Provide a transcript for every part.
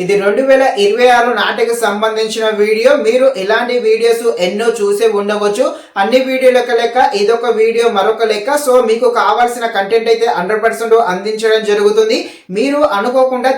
ఇది 2026 నాటికి సంబంధించిన వీడియో. మీరు ఇలాంటి వీడియోస్ ఎన్నో చూసే ఉండవచ్చు. అన్ని వీడియోలక లెక్క ఇదొక వీడియో మరొక లెక్క. సో మీకు కావాల్సిన కంటెంట్ అయితే 100% అందించడం జరుగుతుంది. మీరు అనుకోకుండా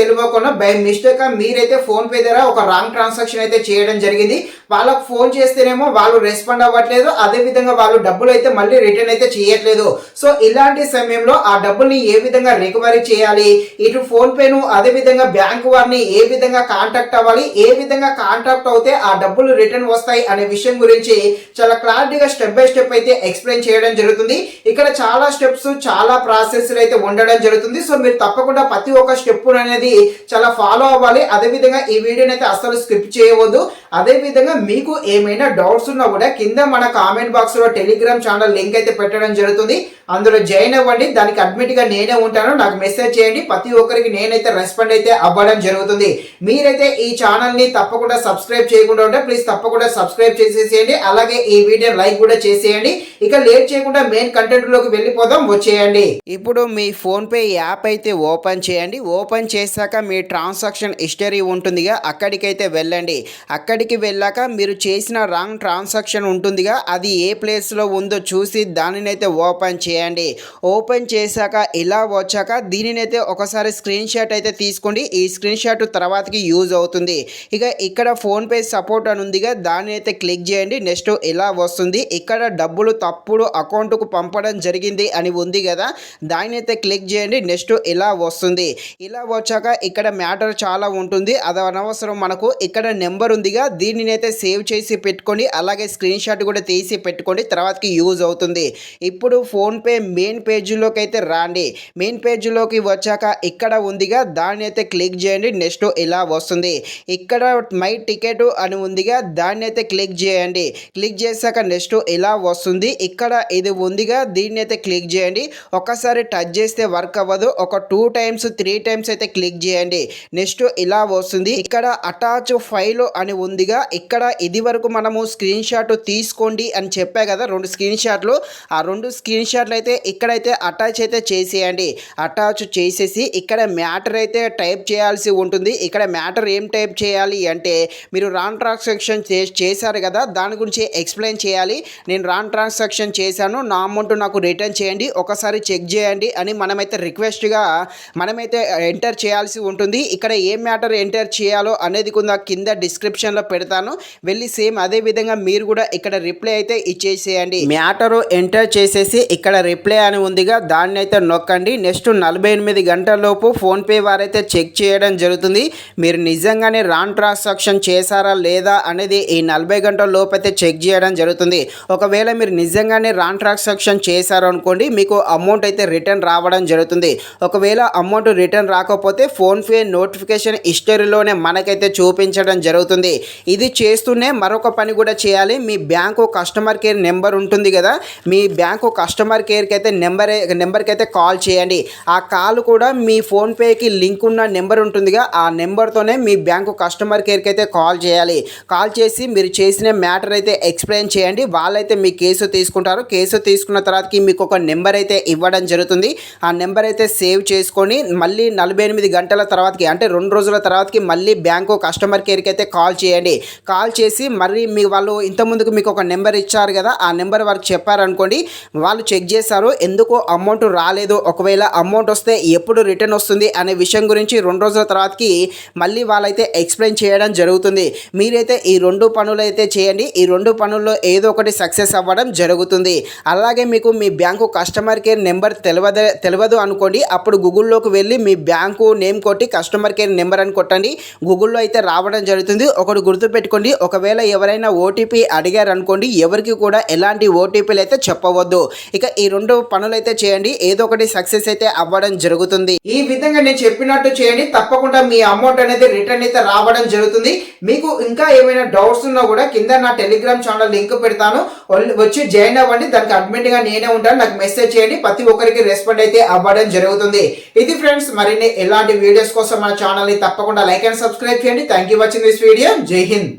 తెలియకుండా బై మిస్టేక్ మీరైతే ఫోన్ పే ద్వారా ఒక రాంగ్ ట్రాన్సాక్షన్ అయితే చేయడం జరిగింది. వాళ్ళకు ఫోన్ చేస్తేనేమో వాళ్ళు రెస్పాండ్ అవ్వట్లేదు, అదే విధంగా వాళ్ళు డబ్బులు అయితే మళ్ళీ రిటర్న్ అయితే చేయట్లేదు. సో ఇలాంటి సమయంలో ఆ డబ్బుల్ని ఏ విధంగా రికవరీ చేయాలి, ఇటు ఫోన్ పేను అదే విధంగా బ్యాంకు వారిని ఏ విధంగా కాంటాక్ట్ అవ్వాలి, ఏ విధంగా కాంటాక్ట్ అవుతే ఆ డబ్బులు రిటర్న్ వస్తాయి అనే విషయం గురించి చాలా క్లారిటీగా స్టెప్ బై స్టెప్ అయితే ఎక్స్ప్లెయిన్ చేయడం జరుగుతుంది. ఇక్కడ చాలా స్టెప్స్ చాలా ప్రాసెస్ అయితే ఉండడం జరుగుతుంది. సో మీరు తప్పకుండా ప్రతి ఒక్క స్టెప్ అనేది చాలా ఫాలో అవ్వాలి. అదే విధంగా ఈ వీడియోని అయితే అస్సలు స్కిప్ చేయవద్దు. అదే విధంగా మీకు ఏమైనా డౌట్స్ ఉన్నా కూడా కింద మన కామెంట్ బాక్స్ లో టెలిగ్రామ్ ఛానల్ లింక్ అయితే పెట్టడం జరుగుతుంది. అందులో జాయిన్ అవ్వండి. దానికి అడ్మిట్ గా నేనే ఉంటాను. నాకు మెసేజ్ చేయండి. ప్రతి ఒక్కరికి నేనైతే రెస్పాండ్ అయితే అవ్వడం జరుగుతుంది. మీరైతే ఈ ఛానల్ ని తప్పకుండా సబ్స్క్రైబ్ చేయకుండా ఉంటే ప్లీజ్ తప్పకుండా సబ్స్క్రైబ్ చేసేసేయండి. అలాగే ఈ వీడియో లైక్ కూడా చేసేయండి. ఇక లేట్ చేయకుండా మెయిన్ కంటెంట్ లోకి వెళ్ళిపోదాం, వచ్చేయండి. ఇప్పుడు మీ ఫోన్ పే యాప్ అయితే ఓపెన్ చేయండి. ఓపెన్ చేశాక మీ ట్రాన్సాక్షన్ హిస్టరీ ఉంటుందిగా, అక్కడికైతే వెళ్ళండి. అక్కడికి వెళ్ళాక మీరు చేసిన రాంగ్ ట్రాన్సాక్షన్ ఉంటుందిగా, అది ఏ ప్లేస్ లో ఉందో చూసి దానినైతే ఓపెన్ చేయండి. ఓపెన్ చేశాక ఇలా వచ్చాక దీనినైతే ఒకసారి స్క్రీన్ షాట్ అయితే తీసుకోండి. ఈ స్క్రీన్ షాట్ తర్వాతకి యూజ్ అవుతుంది. ఇక ఇక్కడ ఫోన్ పే సపోర్ట్ అని ఉందిగా, దాన్ని అయితే క్లిక్ చేయండి. నెక్స్ట్ ఇలా వస్తుంది. ఇక్కడ డబ్బులు తప్పుడు అకౌంట్కు పంపడం జరిగింది అని ఉంది కదా, దాన్ని అయితే క్లిక్ చేయండి. నెక్స్ట్ ఇలా వస్తుంది. ఇలా వచ్చాక ఇక్కడ మ్యాటర్ చాలా ఉంటుంది, అది అనవసరం మనకు. ఇక్కడ నెంబర్ ఉందిగా, దీనిని అయితే సేవ్ చేసి పెట్టుకోండి. అలాగే స్క్రీన్ షాట్ కూడా తీసి పెట్టుకోండి, తర్వాతకి యూజ్ అవుతుంది. ఇప్పుడు ఫోన్ పే మెయిన్ పేజీలోకి అయితే రాండి. మెయిన్ పేజీలోకి వచ్చాక ఇక్కడ ఉందిగా, దాన్ని అయితే క్లిక్ చేయండి. నెక్స్ట్ ఇలా వస్తుంది. ఇక్కడ మై టికెట్ అని ఉందిగా, దాన్ని అయితే క్లిక్ చేయండి. క్లిక్ చేశాక నెక్స్ట్ ఇలా వస్తుంది. ఇక్కడ ఇది ఉందిగా, దీన్ని అయితే క్లిక్ చేయండి. ఒకసారి టచ్ చేస్తే వర్క్ అవ్వదు, ఒక 2 టైమ్స్ 3 టైమ్స్ అయితే క్లిక్ చేయండి. నెక్స్ట్ ఇలా వస్తుంది. ఇక్కడ అటాచ్ ఫైల్ అని ఉందిగా, ఇక్కడ ఇది వరకు మనము స్క్రీన్ షాట్ తీసుకోండి అని చెప్పా కదా, 2 స్క్రీన్ షాట్లు. ఆ 2 స్క్రీన్ షాట్లు అయితే ఇక్కడైతే అటాచ్ అయితే చేసేయండి. అటాచ్ చేసేసి ఇక్కడ మ్యాటర్ అయితే టైప్ చేయాల్సి ఉంటుంది. ఇక్కడ మ్యాటర్ ఏం టైప్ చేయాలి అంటే, మీరు రాంగ్ ట్రాన్సాక్షన్ చేశారు కదా, దాని గురించి ఎక్స్ప్లెయిన్ చేయాలి. నేను రాంగ్ ట్రాన్సాక్షన్ చేశాను, నా అమౌంట్ నాకు రిటర్న్ చేయండి, ఒకసారి చెక్ చేయండి అని మనమైతే రిక్వెస్ట్గా మనమైతే ఎంటర్ చేయాల్సి ఉంటుంది. ఇక్కడ ఏ మ్యాటర్ ఎంటర్ చేయాలో అనేది కూడా కింద డిస్క్రిప్షన్లో పెడతాను, వెళ్ళి సేమ్ అదే విధంగా మీరు కూడా ఇక్కడ రిప్లై అయితే ఇచ్చేసేయండి. మ్యాటర్ ఎంటర్ చేసేసి ఇక్కడ రిప్లై అని ఉందిగా, దాన్ని అయితే నొక్కండి. నెక్స్ట్ 48 గంటల లోపు ఫోన్పే వారైతే చెక్ చేయడం జరుగుతుంది. మీరు నిజంగానే రాంగ్ ట్రాన్సాక్షన్ చేశారా లేదా అనేది ఈ 40 గంటల లోపు అయితే చెక్ చేయడం జరుగుతుంది. ఒకవేళ మీరు నిజంగానే రాంగ్ ట్రాన్సాక్షన్ చేశారు అనుకోండి, మీకు అమౌంట్ అయితే రిటర్న్ రావడం జరుగుతుంది. ఒకవేళ అమౌంట్ రిటర్న్ రాకపోతే ఫోన్పే నోటిఫికేషన్ హిస్టరీలోనే మనకైతే చూపించడం జరుగుతుంది. ఇది చేస్తూనే మరొక పని కూడా చేయాలి. మీ బ్యాంకు కస్టమర్ కేర్ నెంబర్ ఉంటుంది కదా, మీ బ్యాంకు కస్టమర్ కేర్కి అయితే నెంబర్కి అయితే కాల్ చేయండి. ఆ కాల్ కూడా మీ ఫోన్పేకి లింక్ ఉన్న నెంబర్ ఉంటుందిగా, ఆ నెంబర్తోనే మీ బ్యాంకు కస్టమర్ కేర్కి అయితే కాల్ చేయాలి. కాల్ చేసి మీరు చేసిన మ్యాటర్ అయితే ఎక్స్ప్లెయిన్ చేయండి. వాళ్ళైతే మీ కేసు తీసుకుంటారు. కేసు తీసుకున్న తర్వాతకి మీకు ఒక నెంబర్ అయితే ఇవ్వడం జరుగుతుంది. ఆ నెంబర్ అయితే సేవ్ చేసుకొని మళ్ళీ 48 గంటల తర్వాతకి, అంటే 2 రోజుల తర్వాతకి మళ్ళీ బ్యాంకు కస్టమర్ కేర్కి అయితే కాల్ చేయండి. కాల్ చేసి మరి మీ వాళ్ళు ఇంతకుముందుకు మీకు ఒక నెంబర్ ఇచ్చారు కదా, ఆ నెంబర్ వారికి చెప్పారనుకోండి, వాళ్ళు చెక్ చేశారు, ఎందుకో అమౌంట్ రాలేదు, ఒకవేళ అమౌంట్ వస్తే ఎప్పుడు రిటర్న్ వస్తుంది అనే విషయం గురించి 2 రోజుల తర్వాతకి మళ్ళీ వాళ్ళైతే ఎక్స్ప్లెయిన్ చేయడం జరుగుతుంది. మీరైతే ఈ 2 పనులు అయితే చేయండి. ఈ 2 పనుల్లో ఏదో ఒకటి సక్సెస్ అవ్వడం జరుగుతుంది. అలాగే మీకు మీ బ్యాంకు కస్టమర్ కేర్ నెంబర్ తెలియదు అనుకోండి, అప్పుడు గూగుల్లోకి వెళ్ళి మీ బ్యాంకు నేమ్ కొట్టి కస్టమర్ కేర్ నెంబర్ అని కొట్టండి, గూగుల్లో అయితే రావడం జరుగుతుంది. ఒకటి గుర్తుపెట్టుకోండి, ఒకవేళ ఎవరైనా ఓటీపీ అడిగారు అనుకోండి, ఎవరికి కూడా ఎలాంటి ఓటీపీలు అయితే చెప్పవద్దు. ఇక ఈ 2 పనులు అయితే చేయండి, ఏదో ఒకటి సక్సెస్ అయితే అవ్వడం జరుగుతుంది. ఈ విధంగా నేను చెప్పినట్టు చేయండి, తప్పకుండా మీ అమౌంట్ అనేది రిటర్న్ అయితే రావడం జరుగుతుంది. మీకు ఇంకా ఏమైనా డౌట్స్ ఉన్నా కూడా కింద నా టెలిగ్రామ్ ఛానల్ లింక్ పెడతాను, వచ్చి జాయిన్ అవ్వండి. దానికి అడ్మిట్ గా నేనే ఉంటాను, నాకు మెసేజ్ చేయండి. ప్రతి ఒక్కరికి రెస్పాండ్ అయితే అవ్వడం జరుగుతుంది. ఇది ఫ్రెండ్స్, మరిన్ని ఎలాంటి వీడియోస్ కోసం మన ఛానల్ ని తప్పకుండా లైక్ అండ్ సబ్స్క్రైబ్ చేయండి. Thank you watching this video. జై హింద్.